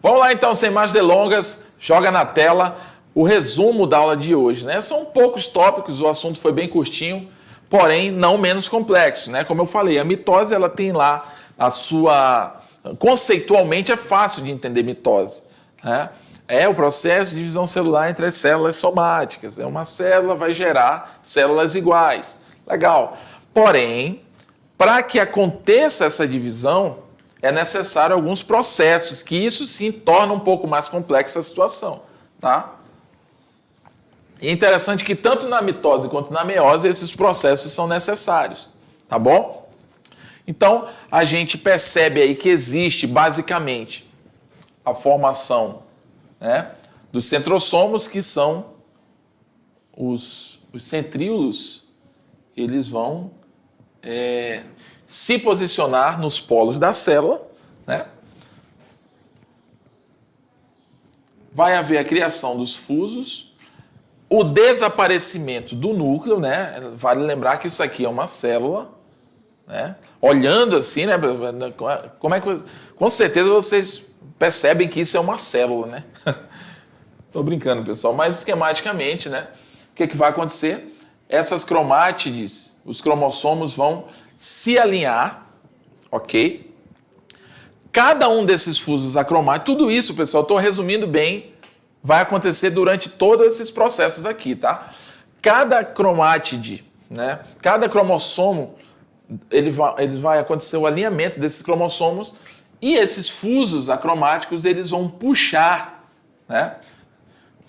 Vamos lá então, sem mais delongas, joga na tela o resumo da aula de hoje, né? São poucos tópicos, o assunto foi bem curtinho, porém não menos complexo, né? Como eu falei, a mitose ela tem lá a sua... Conceitualmente é fácil de entender mitose, né? É o processo de divisão celular entre as células somáticas. Uma célula vai gerar células iguais. Legal. Porém, para que aconteça essa divisão, é necessário alguns processos, que isso sim torna um pouco mais complexa a situação, tá? E é interessante que tanto na mitose quanto na meiose esses processos são necessários, tá bom? Então, a gente percebe aí que existe basicamente a formação, né, dos centrossomos, que são os centríolos. Eles vão se posicionar nos polos da célula, né? Vai haver a criação dos fusos, o desaparecimento do núcleo, né? Vale lembrar que isso aqui é uma célula, né? Olhando assim, né? Como é que... Com certeza vocês percebem que isso é uma célula, né? Tô brincando, pessoal, mas esquematicamente, né? O que vai acontecer? Essas cromátides, os cromossomos vão se alinhar, ok? Cada um desses fusos acromáticos, tudo isso, pessoal, estou resumindo bem, vai acontecer durante todos esses processos aqui, tá? Cada cromátide, né? Cada cromossomo, ele vai acontecer o alinhamento desses cromossomos e esses fusos acromáticos, eles vão puxar, né,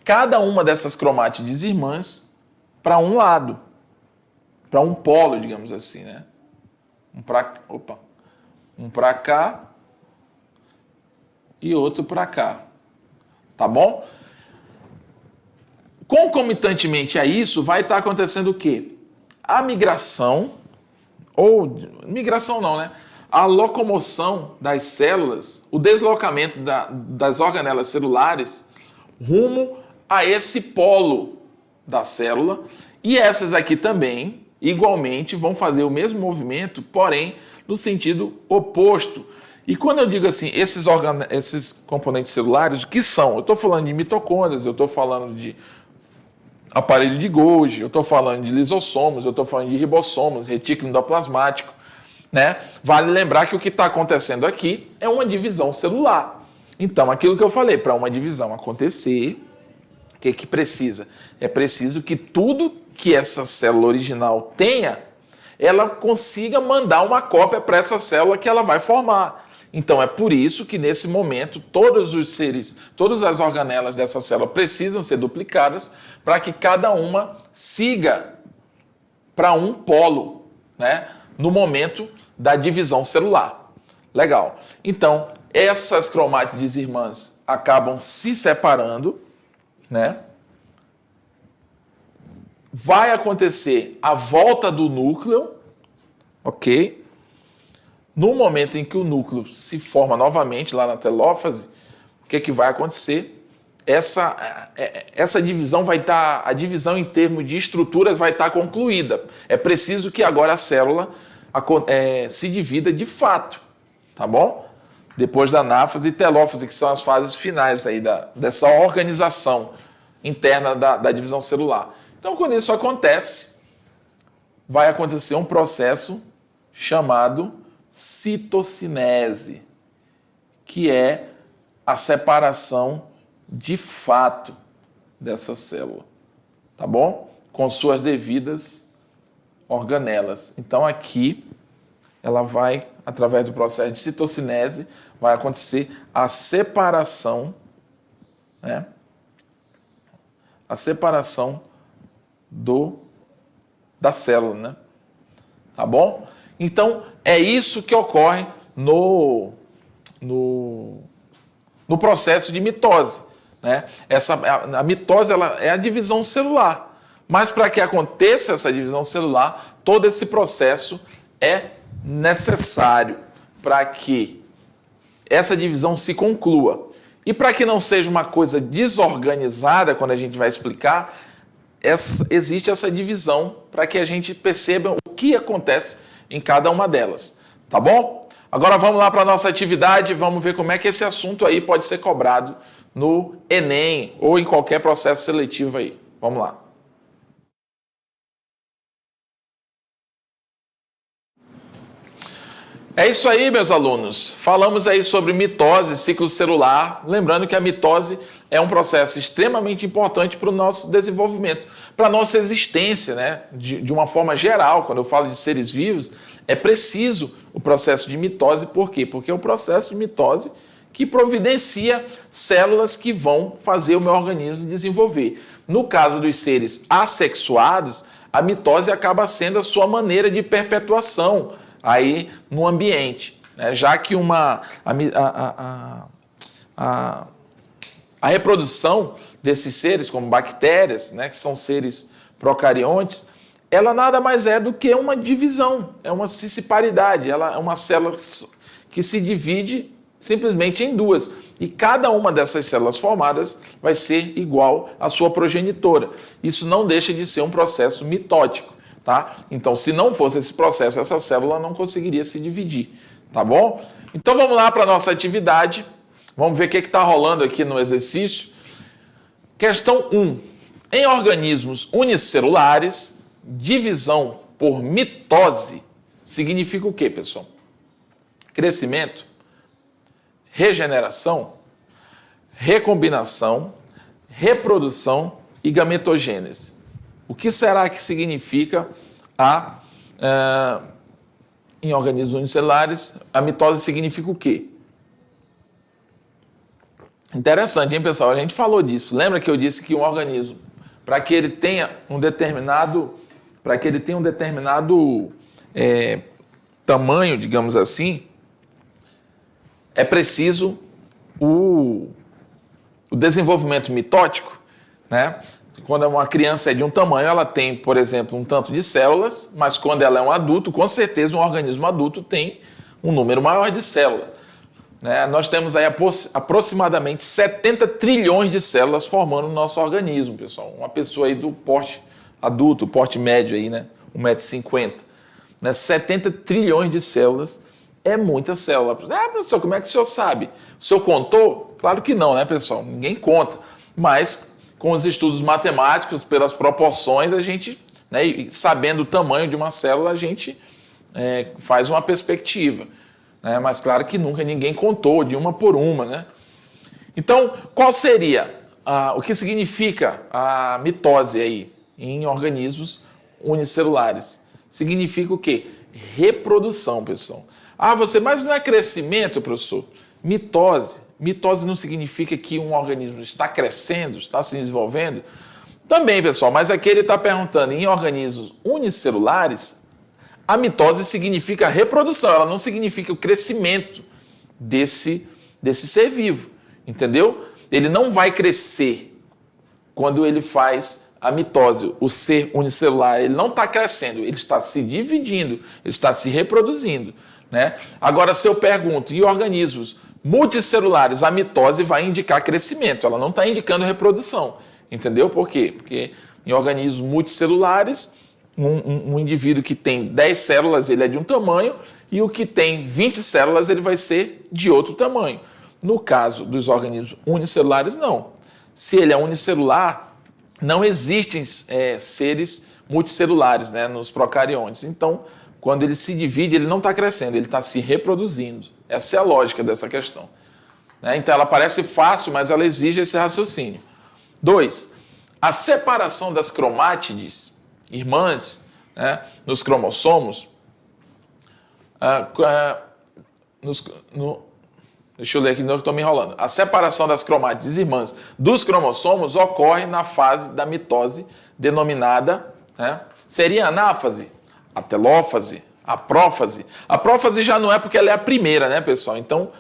cada uma dessas cromátides irmãs para um lado, para um polo, digamos assim, né? Um para cá e outro para cá, tá bom? Concomitantemente a isso, vai estar acontecendo o quê? A migração, ou migração não, né? A locomoção das células, o deslocamento das organelas celulares rumo a esse polo da célula, e essas aqui também, igualmente, vão fazer o mesmo movimento, porém, no sentido oposto. E quando eu digo assim, esses componentes celulares, o que são? Eu estou falando de mitocôndrias, eu estou falando de aparelho de Golgi, eu estou falando de lisossomos, eu estou falando de ribossomos, retículo endoplasmático, né? Vale lembrar que o que está acontecendo aqui é uma divisão celular. Então, aquilo que eu falei, para uma divisão acontecer, o que precisa? É preciso que tudo que essa célula original tenha, ela consiga mandar uma cópia para essa célula que ela vai formar. Então, é por isso que, nesse momento, todos os seres, todas as organelas dessa célula precisam ser duplicadas para que cada uma siga para um polo, né, no momento da divisão celular. Legal. Então, essas cromátides irmãs acabam se separando, né? Vai acontecer a volta do núcleo, ok? No momento em que o núcleo se forma novamente lá na telófase, o que vai acontecer? Essa divisão vai estar, a divisão em termos de estruturas vai estar concluída. É preciso que agora a célula se divida de fato, tá bom? Depois da anáfase e telófase, que são as fases finais aí dessa organização interna da divisão celular. Então, quando isso acontece, vai acontecer um processo chamado citocinese, que é a separação de fato dessa célula, tá bom? Com suas devidas organelas. Então, aqui, ela vai, através do processo de citocinese, vai acontecer a separação, né? A separação da célula, né? Tá bom? Então, é isso que ocorre no processo de mitose, né? A mitose ela é a divisão celular, mas para que aconteça essa divisão celular, todo esse processo é necessário para que essa divisão se conclua. E para que não seja uma coisa desorganizada, quando a gente vai explicar, existe essa divisão para que a gente perceba o que acontece em cada uma delas. Tá bom? Agora vamos lá para a nossa atividade, vamos ver como é que esse assunto aí pode ser cobrado no Enem ou em qualquer processo seletivo aí. Vamos lá. É isso aí, meus alunos. Falamos aí sobre mitose, ciclo celular. Lembrando que a mitose é um processo extremamente importante para o nosso desenvolvimento, para a nossa existência, né? De uma forma geral, quando eu falo de seres vivos, é preciso o processo de mitose. Por quê? Porque é um processo de mitose que providencia células que vão fazer o meu organismo desenvolver. No caso dos seres assexuados, a mitose acaba sendo a sua maneira de perpetuação aí no ambiente, né? Já que a reprodução desses seres, como bactérias, né, que são seres procariontes, ela nada mais é do que uma divisão, é uma cisciparidade, ela é uma célula que se divide simplesmente em duas. E cada uma dessas células formadas vai ser igual à sua progenitora. Isso não deixa de ser um processo mitótico. Tá? Então, se não fosse esse processo, essa célula não conseguiria se dividir, tá bom? Então, vamos lá para a nossa atividade. Vamos ver o que está rolando aqui no exercício. Questão 1. Em organismos unicelulares, divisão por mitose significa o quê, pessoal? Crescimento, regeneração, recombinação, reprodução e gametogênese. O que será que significa em organismos unicelulares, a mitose significa o quê? Interessante, hein, pessoal? A gente falou disso. Lembra que eu disse que um organismo, para que ele tenha um determinado tamanho, digamos assim, é preciso o desenvolvimento mitótico, né? Quando uma criança é de um tamanho, ela tem, por exemplo, um tanto de células, mas quando ela é um adulto, com certeza um organismo adulto tem um número maior de células, né? Nós temos aí aproximadamente 70 trilhões de células formando o nosso organismo, pessoal. Uma pessoa aí do porte adulto, porte médio aí, né? 1,50 m, né? 70 trilhões de células é muita célula. Professor, como é que o senhor sabe? O senhor contou? Claro que não, né, pessoal? Ninguém conta, mas com os estudos matemáticos, pelas proporções, a gente, né, sabendo o tamanho de uma célula, a gente faz uma perspectiva, né? Mas claro que nunca ninguém contou de uma por uma, né? Então, qual seria o que significa a mitose aí em organismos unicelulares? Significa o quê? Reprodução, pessoal. Mas não é crescimento, professor? Mitose. Mitose não significa que um organismo está crescendo, está se desenvolvendo? Também, pessoal, mas aqui ele está perguntando, em organismos unicelulares, a mitose significa reprodução, ela não significa o crescimento desse ser vivo, entendeu? Ele não vai crescer quando ele faz a mitose, o ser unicelular, ele não está crescendo, ele está se dividindo, ele está se reproduzindo, né? Agora, se eu pergunto, em organismos multicelulares, a mitose vai indicar crescimento, ela não está indicando reprodução, entendeu? Por quê? Porque em organismos multicelulares, um indivíduo que tem 10 células, ele é de um tamanho, e o que tem 20 células, ele vai ser de outro tamanho. No caso dos organismos unicelulares, não. Se ele é unicelular, não existem seres multicelulares, né, nos procariontes. Então, quando ele se divide, ele não está crescendo, ele está se reproduzindo. Essa é a lógica dessa questão, né? Então, ela parece fácil, mas ela exige esse raciocínio. 2. A separação das cromátides irmãs, né, nos cromossomos, deixa eu ler aqui, não estou me enrolando. A separação das cromátides irmãs dos cromossomos ocorre na fase da mitose denominada, né, seria anáfase, a telófase, a prófase. A prófase já não é porque ela é a primeira, né, pessoal? Então,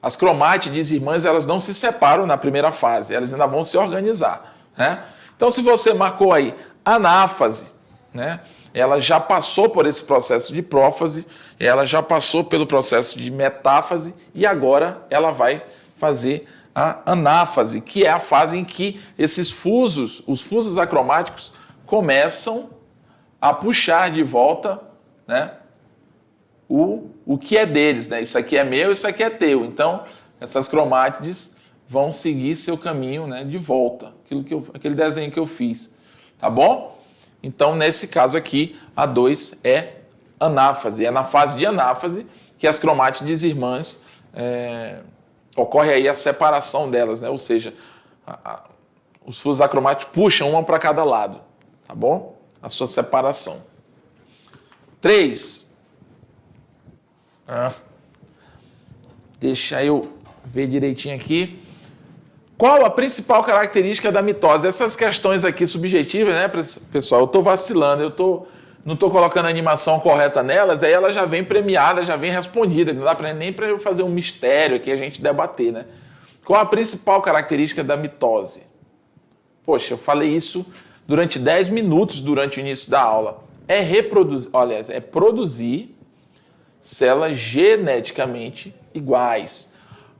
as cromátides irmãs, elas não se separam na primeira fase, elas ainda vão se organizar, né? Então, se você marcou aí anáfase, né, ela já passou por esse processo de prófase, ela já passou pelo processo de metáfase e agora ela vai fazer a anáfase, que é a fase em que esses fusos, os fusos acromáticos, começam a puxar de volta, né, o que é deles, né? Isso aqui é meu, isso aqui é teu. Então, essas cromátides vão seguir seu caminho, né, de volta, aquele desenho que eu fiz, tá bom? Então, nesse caso aqui, a 2 é anáfase. É na fase de anáfase que as cromátides irmãs ocorre aí a separação delas, né? Ou seja, os fusos acromáticos puxam uma para cada lado, tá bom? A sua separação. 3. Deixa eu ver direitinho aqui. Qual a principal característica da mitose? Essas questões aqui subjetivas, né, pessoal? Eu estou vacilando, não estou colocando a animação correta nelas, aí ela já vem premiada, já vem respondida. Não dá nem para eu fazer um mistério aqui, a gente debater, né? Qual a principal característica da mitose? Poxa, eu falei isso durante 10 minutos durante o início da aula. É produzir células geneticamente iguais.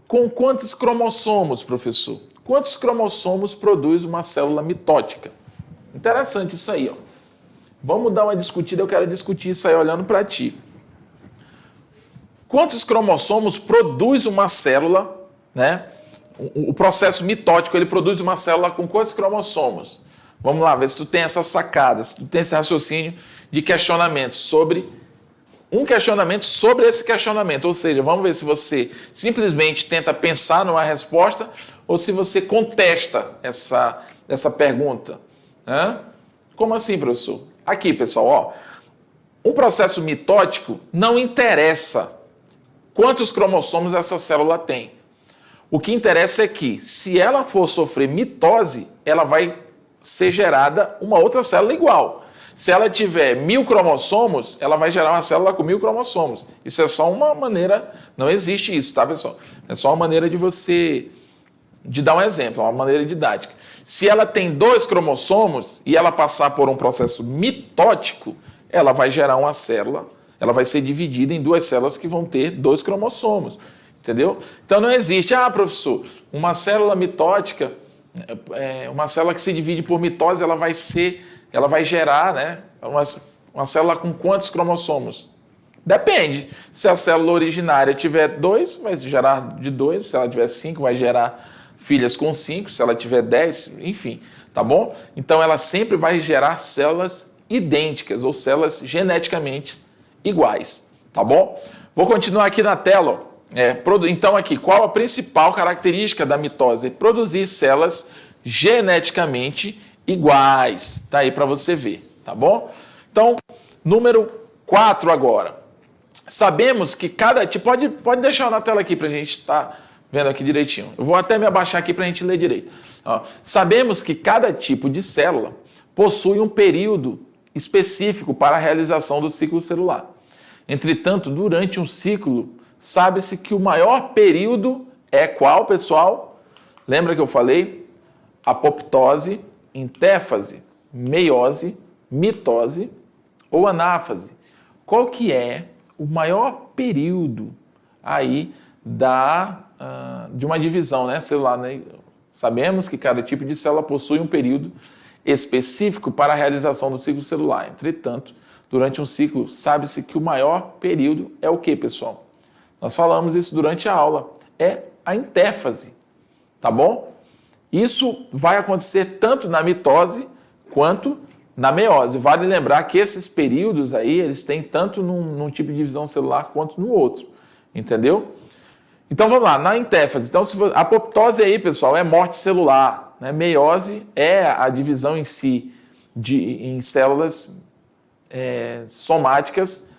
Com quantos cromossomos, professor? Quantos cromossomos produz uma célula mitótica? Interessante isso aí, ó. Vamos dar uma discutida, eu quero discutir isso aí olhando para ti. Quantos cromossomos produz uma célula, né? O processo mitótico, ele produz uma célula com quantos cromossomos? Vamos lá, ver se tu tem essas sacadas, se tu tem esse raciocínio de questionamento sobre esse questionamento. Ou seja, vamos ver se você simplesmente tenta pensar numa resposta ou se você contesta essa pergunta. Como assim, professor? Aqui, pessoal, ó, um processo mitótico não interessa quantos cromossomos essa célula tem. O que interessa é que, se ela for sofrer mitose, ela vai ser gerada uma outra célula igual. Se ela tiver 1000 cromossomos, ela vai gerar uma célula com 1000 cromossomos. Isso é só uma maneira, não existe isso, tá, pessoal? É só uma maneira de dar um exemplo, uma maneira didática. Se ela tem 2 cromossomos e ela passar por um processo mitótico, ela vai gerar uma célula, ela vai ser dividida em 2 células que vão ter 2 cromossomos. Entendeu? Então não existe, professor, uma célula mitótica, uma célula que se divide por mitose, ela vai gerar, né, uma célula com quantos cromossomos? Depende. Se a célula originária tiver 2, vai gerar de 2. Se ela tiver 5, vai gerar filhas com 5. Se ela tiver 10, enfim, tá bom? Então ela sempre vai gerar células idênticas ou células geneticamente iguais, tá bom? Vou continuar aqui na tela, ó. Então aqui, qual a principal característica da mitose? Produzir células geneticamente iguais. Tá aí para você ver, tá bom? Então, número 4 agora. Sabemos que cada tipo... Pode deixar na tela aqui para a gente estar vendo aqui direitinho. Eu vou até me abaixar aqui para a gente ler direito. Ó, sabemos que cada tipo de célula possui um período específico para a realização do ciclo celular. Entretanto, durante um ciclo, sabe-se que o maior período é qual, pessoal? Lembra que eu falei? Apoptose, intéfase, meiose, mitose ou anáfase. Qual que é o maior período aí de uma divisão, né, celular, né? Sabemos que cada tipo de célula possui um período específico para a realização do ciclo celular. Entretanto, durante um ciclo, sabe-se que o maior período é o quê, pessoal? Nós falamos isso durante a aula. É a intéfase, tá bom? Isso vai acontecer tanto na mitose quanto na meiose. Vale lembrar que esses períodos aí, eles têm tanto num tipo de divisão celular quanto no outro, entendeu? Então vamos lá, na intéfase. Então, a apoptose aí, pessoal, é morte celular, né? Meiose é a divisão em si em células somáticas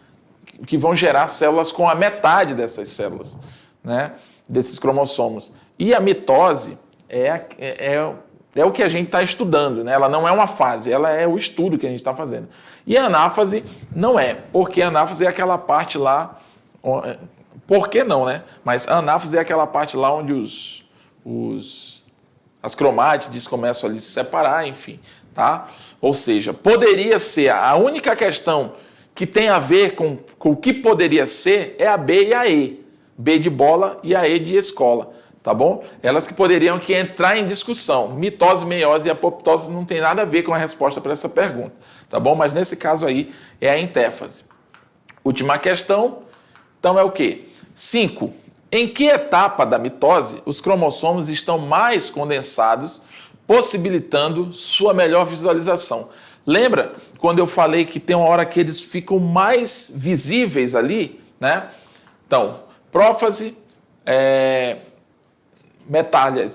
que vão gerar células com a metade dessas células, né? Desses cromossomos. E a mitose é o que a gente está estudando, né? Ela não é uma fase, ela é o estudo que a gente está fazendo. E a anáfase não é, porque a anáfase é aquela parte lá... Por que não, né? Mas a anáfase é aquela parte lá onde as cromátides começam a se separar, enfim, tá? Ou seja, poderia ser, a única questão que tem a ver com o que poderia ser é a B e a E. B de bola e a E de escola, tá bom? Elas que poderiam entrar em discussão. Mitose, meiose e apoptose não tem nada a ver com a resposta para essa pergunta, tá bom? Mas nesse caso aí é a intéfase. Última questão, Então é o quê? 5. Em que etapa da mitose os cromossomos estão mais condensados, possibilitando sua melhor visualização? Lembra quando eu falei que tem uma hora que eles ficam mais visíveis ali, né? Então, prófase,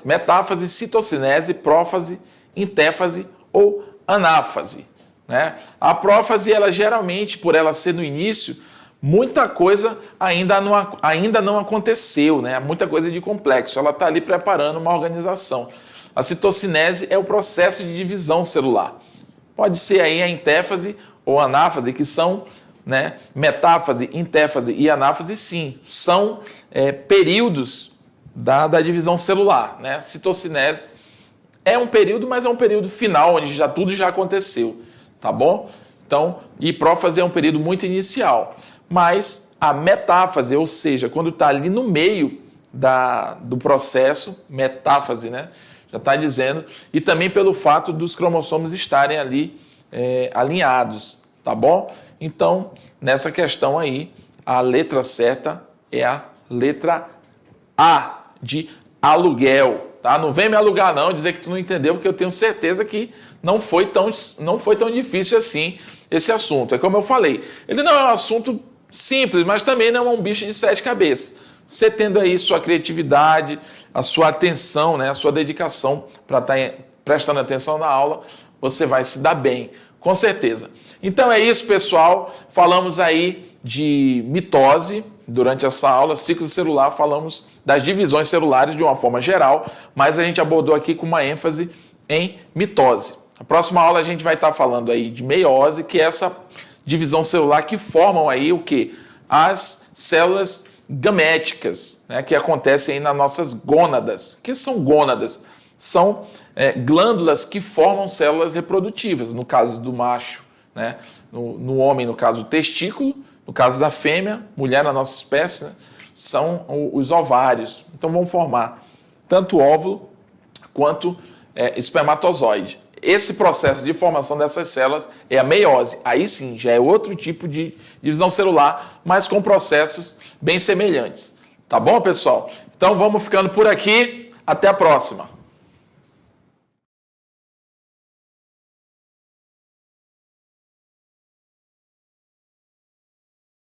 metáfase, citocinese, prófase, intéfase ou anáfase, né? A prófase, ela geralmente, por ela ser no início, muita coisa ainda não aconteceu, né? Muita coisa de complexo. Ela está ali preparando uma organização. A citocinese é o processo de divisão celular. Pode ser aí a intéfase ou anáfase, que são, né, metáfase, intéfase e anáfase, sim, são períodos da divisão celular, né? Citocinese é um período, mas é um período final, onde tudo já aconteceu, tá bom? Então, e prófase é um período muito inicial. Mas a metáfase, ou seja, quando está ali no meio do processo, metáfase, né? Já está dizendo, e também pelo fato dos cromossomos estarem ali alinhados, tá bom? Então, nessa questão aí, a letra certa é a letra A, de aluguel, tá? Não vem me alugar não, dizer que tu não entendeu, porque eu tenho certeza que não foi tão difícil assim esse assunto. É como eu falei, ele não é um assunto simples, mas também não é um bicho de 7 cabeças. Você tendo aí sua criatividade, a sua atenção, né, a sua dedicação para estar prestando atenção na aula, você vai se dar bem, com certeza. Então é isso, pessoal. Falamos aí de mitose durante essa aula, ciclo celular, falamos das divisões celulares de uma forma geral, mas a gente abordou aqui com uma ênfase em mitose. Na próxima aula a gente vai estar falando aí de meiose, que é essa divisão celular que formam aí o quê? As células gaméticas, né, que acontecem aí nas nossas gônadas. O que são gônadas? São glândulas que formam células reprodutivas, no caso do macho, né? No homem, no caso, o testículo, no caso da fêmea, mulher na nossa espécie, né, são os ovários. Então vão formar tanto óvulo quanto espermatozoide. Esse processo de formação dessas células é a meiose. Aí sim, já é outro tipo de divisão celular, mas com processos bem semelhantes. Tá bom, pessoal? Então vamos ficando por aqui. Até a próxima.